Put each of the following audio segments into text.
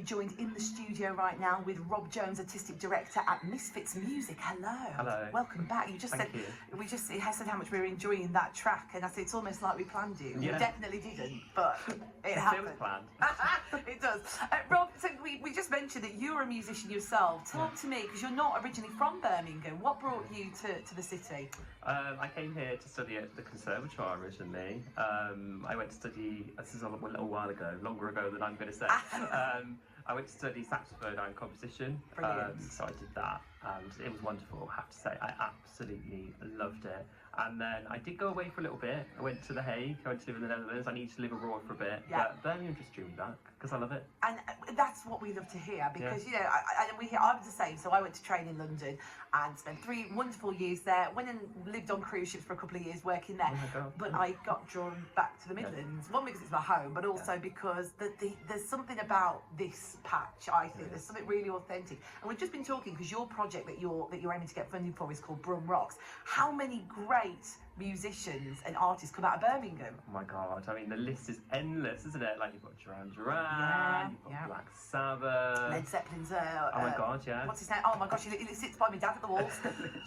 Joined in the studio right now with Rob Jones, Artistic Director at Misfits Music. Hello. Hello. Welcome back. You just Thank said, you. we just said how much we were enjoying that track, and I said it's almost like we planned it. Yeah. We definitely didn't, but it It happened. feels planned. It does. Rob, so we just mentioned that you're a musician yourself. Talk to me, because you're not originally from Birmingham. What brought you to the city? I came here to study at the conservatoire originally. I went to study, this is a little while ago, longer ago than I'm going to say. I went to study saxophone and composition, so I did that, and it was wonderful, I have to say. I absolutely loved it. And then I did go away for a little bit. I went to The Hague, I went to live in the Netherlands. I needed to live abroad for a bit, but Birmingham just drew me back, because I love it. And that's what we love to hear, because, you know, I was the same. So I went to train in London and spent 3 wonderful years there. Went and lived on cruise ships for a couple of years working there. Oh my God. But I got drawn back to the Midlands. One, because it's my home, but also because there's something about this patch, I think. There's something really authentic. And we've just been talking, because your project that you're aiming to get funding for is called Brum Rocks. How many great musicians and artists come out of Birmingham? Oh my God, I mean, the list is endless, isn't it? Like, you've got Duran Yeah, you've got Black Sabbath. Led Zeppelin's oh my God, yeah. what's his name? Oh my gosh, he sits by my dad at the walls.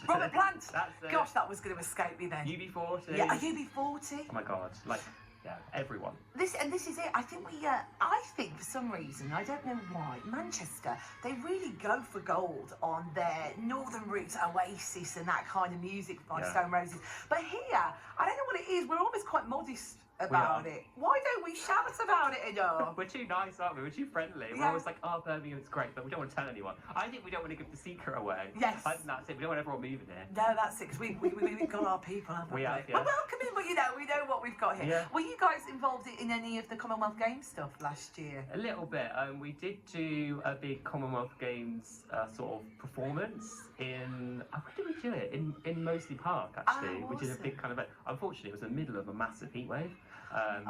Robert Plant. That's it. Gosh, that was going to escape me then. UB40. Yeah, UB40. Oh my God, like, yeah, everyone. This is it. I think for some reason, I don't know why, Manchester, they really go for gold on their Northern Roots, Oasis and that kind of music by Stone Roses. But here, I don't know what it is, we're almost quite modest about it. Why don't we shout about it enough? We're too nice, aren't we? We're too friendly. We're always like, oh, Birmingham, it's great, but we don't want to tell anyone. I think we don't want to give the secret away. Yes. I think that's it. We don't want everyone moving here. No, that's it, because we've got our people, haven't we? We have, yeah. We're welcoming, but you know, we know what we've got here. Yeah. Were you guys involved in any of the Commonwealth Games stuff last year? A little bit. We did do a big Commonwealth Games sort of performance in, where did we do it? In Moseley Park, actually, which is a big kind of event. Unfortunately, it was in the middle of a massive heat wave. And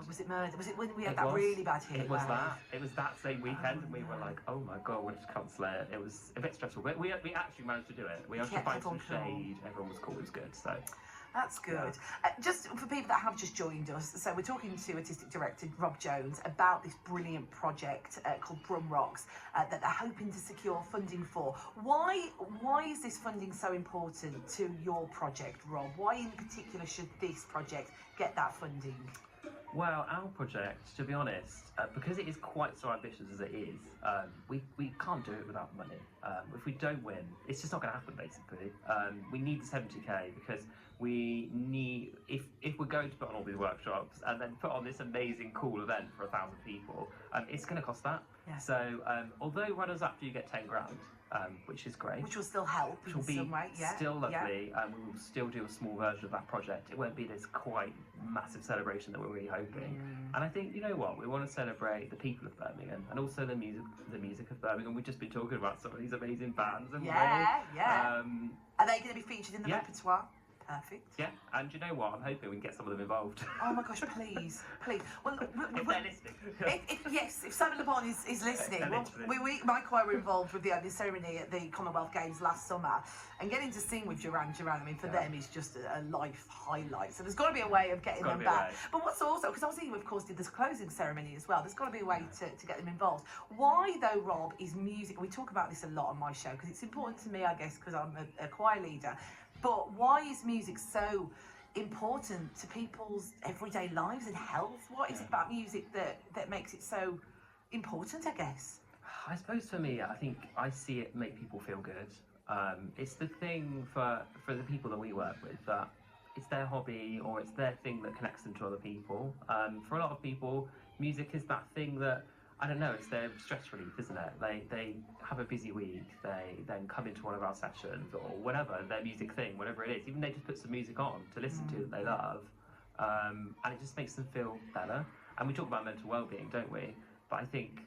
was it murder? Was it when we had that really bad heat It was wave? that. It was that same weekend, and we were like, oh my God, we'll just cancel it. It was a bit stressful, but we actually managed to do it. We managed to find some shade. Everyone was cool. It was good. So. That's good. Just for people that have just joined us, so we're talking to Artistic Director Rob Jones about this brilliant project called Brum Rocks that they're hoping to secure funding for. Why is this funding so important to your project, Rob? Why in particular should this project get that funding? Well, our project, to be honest, because it is quite so ambitious as it is, we can't do it without money. If we don't win, it's just not going to happen, basically. We need the 70k because we need, if we're going to put on all these workshops and then put on this amazing, cool event for 1,000 people, it's going to cost that. Yeah. So, although runners up you get 10 grand, which is great. Which will still help in some way, still lovely, and we will still do a small version of that project. It won't be this quite massive celebration that we're really hoping. And I think, you know what, we want to celebrate the people of Birmingham and also the music of Birmingham. We've just been talking about some of these amazing bands, haven't we? Yeah. Are they going to be featured in the repertoire? Perfect. Yeah, and you know what? I'm hoping we can get some of them involved. Oh my gosh, please. Well, if they're listening. If Simon Le Bon is listening, my choir were involved with the opening ceremony at the Commonwealth Games last summer, and getting to sing with Duran, I mean, for them is just a life highlight. So there's got to be a way of getting them back. But what's also, because Ozzy, of course, did this closing ceremony as well, there's got to be a way to get them involved. Why, though, Rob, is music, we talk about this a lot on my show, because it's important to me, I guess, because I'm a choir leader, but why is music so important to people's everyday lives and health? What is it about music that makes it so important, I guess? I suppose for me, I think I see it make people feel good. It's the thing for the people that we work with, that it's their hobby or it's their thing that connects them to other people. For a lot of people, music is that thing that, I don't know, it's their stress relief, isn't it? They have a busy week, they then come into one of our sessions or whatever, their music thing, whatever it is, even they just put some music on to listen to that they love, and it just makes them feel better. And we talk about mental well-being, don't we? But I think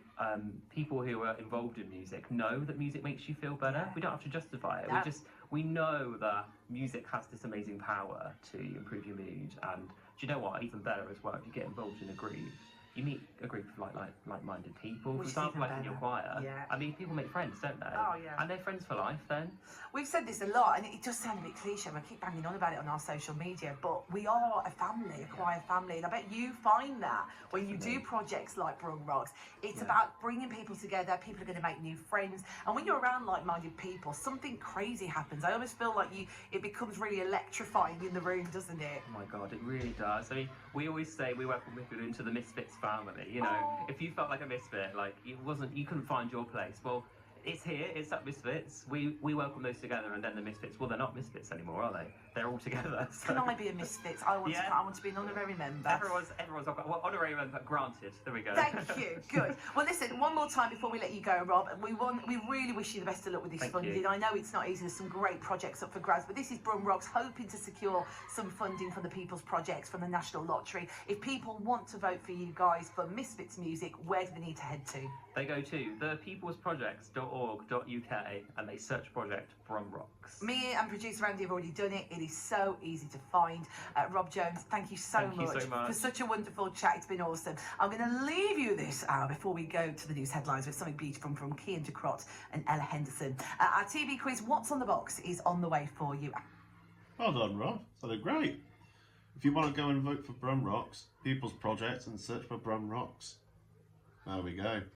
people who are involved in music know that music makes you feel better. We don't have to justify it. We know that music has this amazing power to improve your mood. And do you know what? Even better as well, if you get involved in a groove, you meet a group of like-minded people. Which For is example, even like in your better. choir, Yeah. I mean, people make friends, don't they? Oh, yeah. And they're friends for life then. We've said this a lot, and it does sound a bit cliche. I keep banging on about it on our social media, but we are a family, a choir family, and I bet you find that when you do projects like Brum Rocks, it's about bringing people together. People are going to make new friends, and when you're around like-minded people, something crazy happens. I almost feel like it becomes really electrifying in the room, doesn't it? Oh my God, it really does. I mean, we always say we welcome people into the Misfits family. You know, if you felt like a misfit, like you couldn't find your place. Well, it's here, it's at Misfits. We welcome those together, and then the Misfits. Well, they're not Misfits anymore, are they? They're all together. So. Can I be a Misfits? I want to be an honorary member. Everyone's well, honorary member granted. There we go. Thank you. Good. Well, listen, one more time before we let you go, Rob. We really wish you the best of luck with this funding. I know it's not easy. There's some great projects up for grabs, but this is Brum Rocks hoping to secure some funding for the People's Projects from the National Lottery. If people want to vote for you guys for Misfits music, where do they need to head to? They go to thepeoplesprojects.org.uk and they search project Brum Rocks. Me and producer Andy have already done it. It is so easy to find. Rob Jones, thank you so much for such a wonderful chat. It's been awesome. I'm going to leave you this hour before we go to the news headlines with something beautiful from Kian DeCrott and Ella Henderson. Our TV quiz, What's on the Box, is on the way for you. Well done, Rob. That did great. If you want to go and vote for Brum Rocks, People's Project, and search for Brum Rocks. There we go.